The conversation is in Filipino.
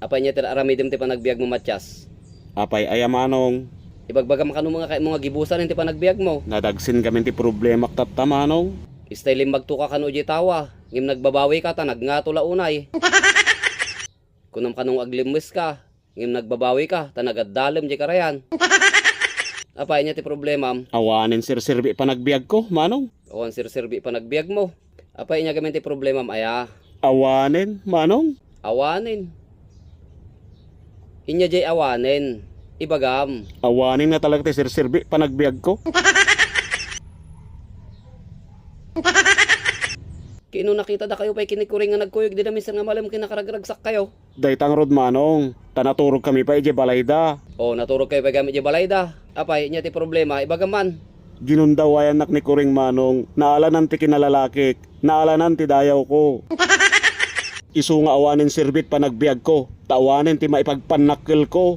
Apay niya tira aramidem ti panagbiag mo matyas. Apay ay manong, Ibagbaga makano mga gibusan ti panagbiag mo. nadagsin kami ti problema kat manong. Istay limbag to ka kano di tawa. Ngim nagbabawi ka tanag nga tula unay. Kunam kanong aglimbis ka. Ngim nagbabawi ka tanag addalim di karayan. Apay niya ti problema. Awanin sir-sirbi panagbiag ko, manong. Awan sir-sirbi panagbiag mo. Apay niya gamin ti problema aya. Awanin, manong. Awanin. Inya jay awanin. Ibagam. Awanin na talaga ti sir-sirbi panagbiag ko. Kino nakita da kayo pa'y kinikuring nga nagkuyog di na minsan nga malam kinakaragragsak kayo. Daytang rod manong, tanaturog kami pa ije balayda. O naturog kayo pa gamit di balayda. Apay inya ti problema ibagaman. Ginundawayan nak ni Kuring manong, naalanan ti kinalalakik, naalanan ti dayaw ko. Isu nga awanin sirbit panagbiag ko, tawanin ti maipagpanakil ko.